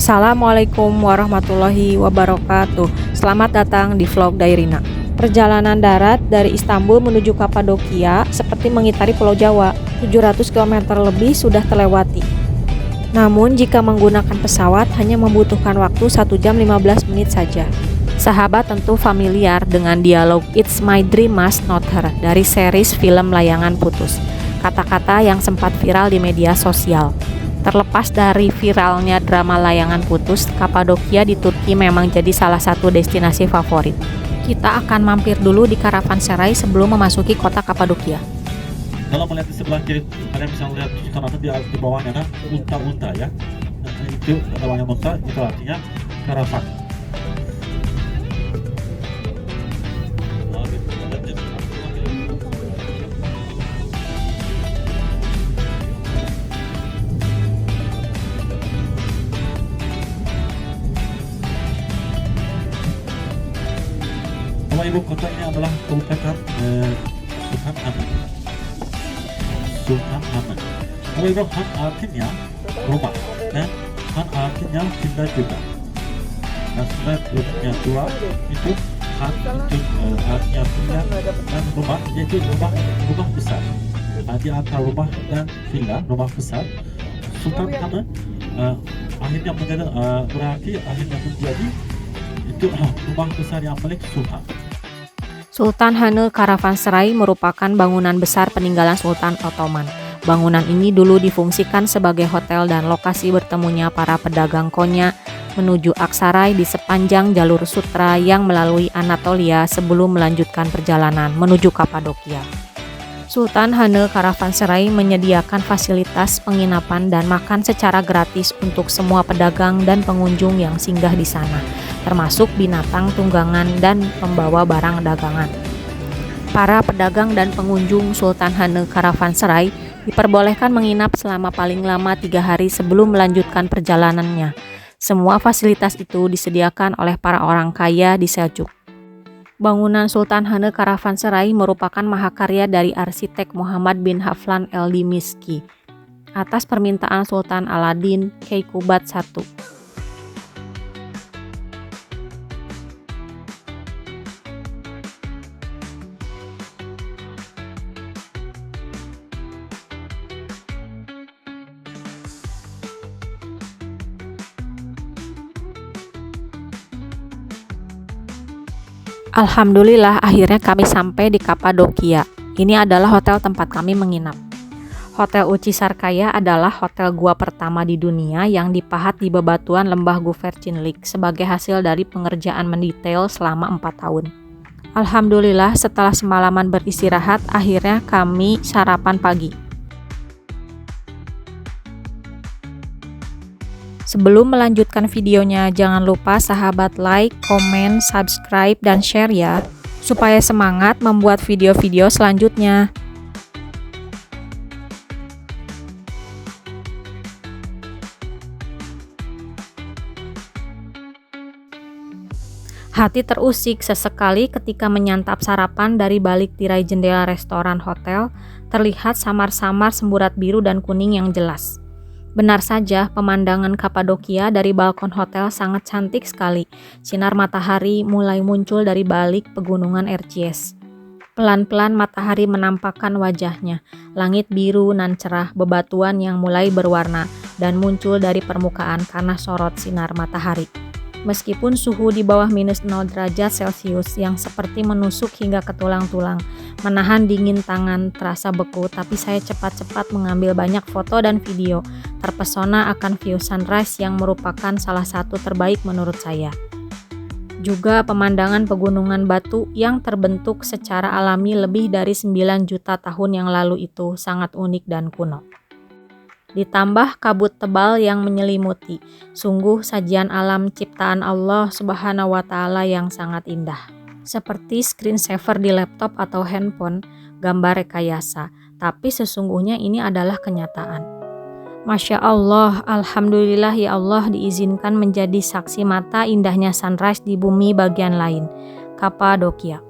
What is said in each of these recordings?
Assalamualaikum warahmatullahi wabarakatuh. Selamat datang di vlog Dairina. Perjalanan darat dari Istanbul menuju Kapadokia seperti mengitari Pulau Jawa. 700 km lebih sudah terlewati. Namun jika menggunakan pesawat hanya membutuhkan waktu 1 jam 15 menit saja. Sahabat tentu familiar dengan dialog It's My Dream Must Not Her dari series film Layangan Putus. Kata-kata yang sempat viral di media sosial. Terlepas dari viralnya drama Layangan Putus, Kapadokia di Turki memang jadi salah satu destinasi favorit. Kita akan mampir dulu di Karavanserai sebelum memasuki kota Kapadokia. Kalau melihat di sebelah kiri, kalian bisa melihat kanan di bawahnya ada unta-unta ya. Nah, itu namanya unta, itu artinya karavan. Nama ibu kota ini adalah Kabupaten Sultan Hamid. Sultan Hamid. Nama ibu Han artinya rumah dan Han artinya villa juga. Nah, sebenarnya dua itu Han itu artinya villa dan rumah, yaitu rumah besar. Nah, di antara rumah dan villa, rumah besar, Sultan Hamid akhirnya menjadi berarti akhirnya menjadi itu rumah besar yang milik Sultan. Sultan Hanı Karavanserai merupakan bangunan besar peninggalan Sultan Ottoman. Bangunan ini dulu difungsikan sebagai hotel dan lokasi bertemunya para pedagang Konya menuju Aksaray di sepanjang jalur sutra yang melalui Anatolia sebelum melanjutkan perjalanan menuju Kapadokia. Sultan Hanı Karavanserai menyediakan fasilitas penginapan dan makan secara gratis untuk semua pedagang dan pengunjung yang singgah di sana, termasuk binatang tunggangan dan pembawa barang dagangan. Para pedagang dan pengunjung Sultan Hanı Karavanserai diperbolehkan menginap selama paling lama 3 hari sebelum melanjutkan perjalanannya. Semua fasilitas itu disediakan oleh para orang kaya di Seljuk. Bangunan Sultan Hanı Karavanserai merupakan mahakarya dari arsitek Muhammad bin Haflan el-Dimishki atas permintaan Sultan Aladin Keykubat I. Alhamdulillah akhirnya kami sampai di Kapadokia. Ini adalah hotel tempat kami menginap. Hotel Uci Sarkaya adalah hotel gua pertama di dunia yang dipahat di bebatuan lembah Guvercinlik sebagai hasil dari pengerjaan mendetail selama 4 tahun. Alhamdulillah setelah semalaman beristirahat akhirnya kami sarapan pagi. Sebelum melanjutkan videonya, jangan lupa sahabat like, komen, subscribe, dan share ya, supaya semangat membuat video-video selanjutnya. Hati terusik sesekali ketika menyantap sarapan dari balik tirai jendela restoran hotel, terlihat samar-samar semburat biru dan kuning yang jelas. Benar saja, pemandangan Kapadokia dari balkon hotel sangat cantik sekali. Sinar matahari mulai muncul dari balik pegunungan Erciyes. Pelan-pelan matahari menampakkan wajahnya. Langit biru nan cerah, bebatuan yang mulai berwarna dan muncul dari permukaan karena sorot sinar matahari. Meskipun suhu di bawah minus 0 derajat Celcius yang seperti menusuk hingga ke tulang-tulang, menahan dingin tangan terasa beku, tapi saya cepat-cepat mengambil banyak foto dan video, terpesona akan view sunrise yang merupakan salah satu terbaik menurut saya. Juga pemandangan pegunungan batu yang terbentuk secara alami lebih dari 9 juta tahun yang lalu itu sangat unik dan kuno. Ditambah kabut tebal yang menyelimuti, sungguh sajian alam ciptaan Allah Subhanahu wa Ta'ala yang sangat indah. Seperti screensaver di laptop atau handphone, gambar rekayasa, tapi sesungguhnya ini adalah kenyataan. Masya Allah, Alhamdulillah ya Allah diizinkan menjadi saksi mata indahnya sunrise di bumi bagian lain, Kapadokia.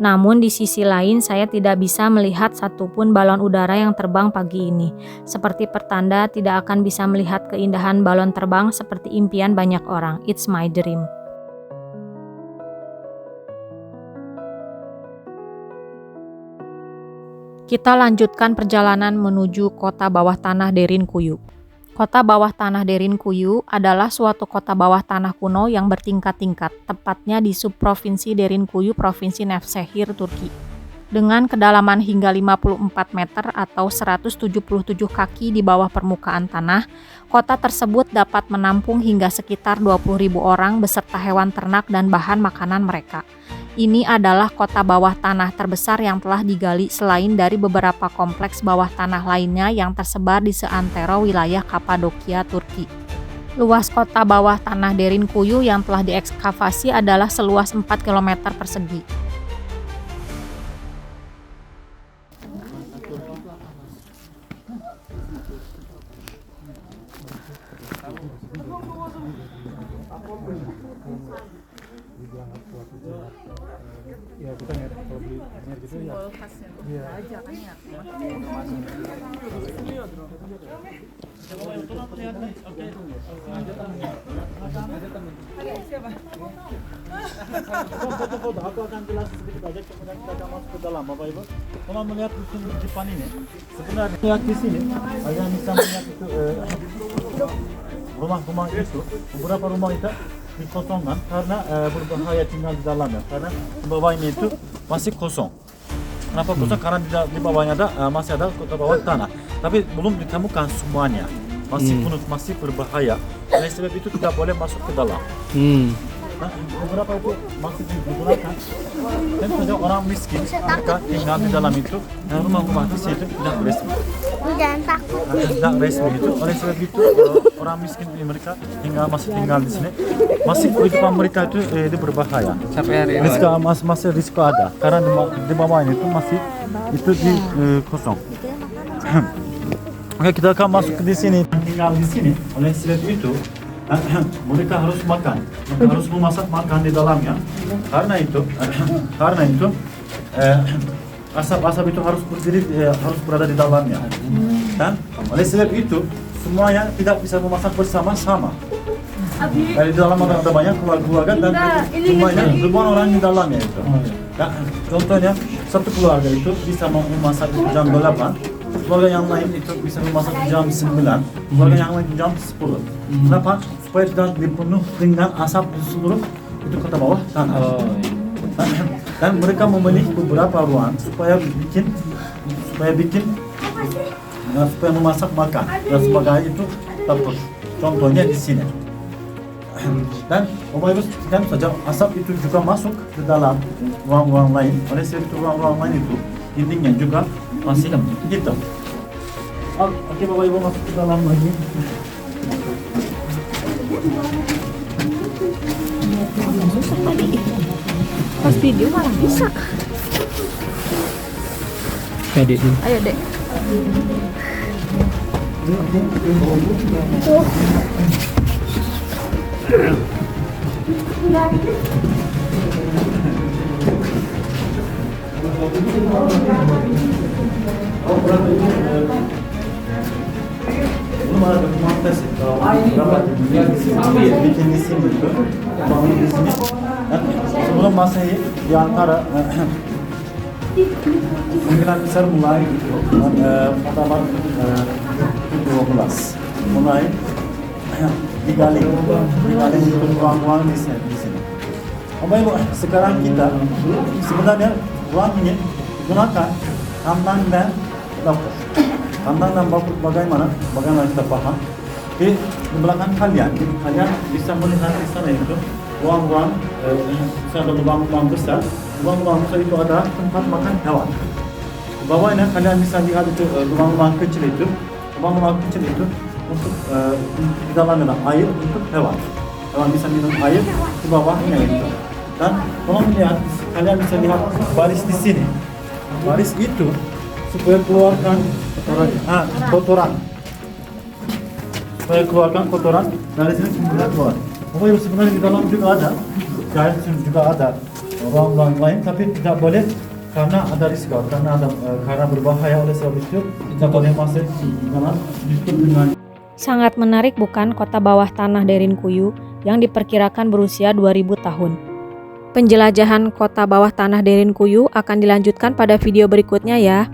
Namun di sisi lain saya tidak bisa melihat satupun balon udara yang terbang pagi ini. Seperti pertanda tidak akan bisa melihat keindahan balon terbang seperti impian banyak orang. It's my dream. Kita lanjutkan perjalanan menuju kota bawah tanah Derinkuyu. Kota bawah tanah Derinkuyu adalah suatu kota bawah tanah kuno yang bertingkat-tingkat, tepatnya di subprovinsi Derinkuyu, Provinsi Nevşehir, Turki. Dengan kedalaman hingga 54 meter atau 177 kaki di bawah permukaan tanah, kota tersebut dapat menampung hingga sekitar 20.000 orang beserta hewan ternak dan bahan makanan mereka. Ini adalah kota bawah tanah terbesar yang telah digali selain dari beberapa kompleks bawah tanah lainnya yang tersebar di seantero wilayah Kapadokia, Turki. Luas kota bawah tanah Derinkuyu yang telah diekskavasi adalah seluas 4 km persegi. Ya kita nggak kalau beli gitu ya. Iya. Aja kan ya. Foto-foto aku akan jelasin sedikit aja kemudian kita akan masuk ke dalam Bapak Ibu. Kalau melihat di depan ini sebenarnya lihat di sini ada bisa melihat itu rumah-rumah itu beberapa rumah itu dikosongkan karena berbahaya tinggal di dalamnya karena di bawahnya itu masih kosong. Kenapa kosong? Karena di bawahnya masih ada kota bawah tanah, tapi belum ditemukan semuanya, masih penuh, masih berbahaya. Oleh sebab itu tidak boleh masuk ke dalam. Nah, beberapa itu masih digunakan. Dan saja orang miskin mereka tinggal di dalam itu, dan rumah-rumah di situ tidak resmi. Jangan takut. Tidak resmi itu. Oleh sebab itu orang miskin ini mereka masih tinggal di sini. Masih kehidupan mereka itu berbahaya. Sampai hari ini. Masih risiko ada karena di bawahnya itu masih itu di kosong. Oke, kita akan masuk di sini. Tinggal di sini. Oleh sebab itu mereka harus makan, harus memasak makan di dalamnya. Karena itu asap-asap itu harus berdiri, harus berada di dalamnya. Dan oleh sebab itu semuanya tidak bisa memasak bersama-sama. Di dalam ada banyak keluarga dan semuanya ribuan orang di dalamnya itu. Ya, contohnya satu keluarga itu bisa memasak jam 8, keluarga yang lain itu bisa memasak jam 9, keluarga yang lain jam 10. Kenapa? Supaya tidak dipenuh dengan asap di seluruh itu kota bawah tanah. Dan mereka memilih beberapa ruang supaya memasak makan dan sebagainya itu dapat. Contohnya di sini. Dan Bapak Ibu sekalian saja asap itu juga masuk ke dalam ruang-ruang lain. Oleh sebab itu ruang-ruang lain itu dindingnya juga masih hitam. Oke, Bapak Ibu masuk ke dalam lagi. Susah tadi. Pas video malah bisa. Ayo, Dek. Ayo, Dek. Belum ada dokumentasi kalau berapa bikin di sini itu bangun di sini. Sebelum Masehi di antara kemungkinan besar mulai pada abad 12 mulai digali untuk ruang-ruang di sini. Bapak Ibu, sekarang kita sebenarnya ruang ini gunakan tambang dan dapur. Tambang dan dapur bagaimana kita paham? Di belakang kalian bisa melihat di sana itu ruang-ruang, ada ruang-ruang besar. Ruang-ruang besar itu ada tempat makan hewan. Di bawahnya kalian bisa lihat itu ruang-ruang kecil itu. Ruang-ruang kecil itu untuk di dalamnya ada air untuk hewan. Hewan bisa minum air di bawahnya itu. Dan kalau melihat, kalian bisa lihat baris di sini. Baris itu supaya keluarkan kotoran. Supaya keluarkan kotoran dari sini kemudian keluar. Oh, sebenarnya di dalam juga ada. Di sini juga ada ruang-ruang lain, tapi tidak boleh karena ada risiko, karena berbahaya. Oleh sebab itu tidak boleh masuk dengan ditutup dengan. Sangat menarik bukan kota bawah tanah Derinkuyu yang diperkirakan berusia 2000 tahun. Penjelajahan kota bawah tanah Derinkuyu akan dilanjutkan pada video berikutnya ya.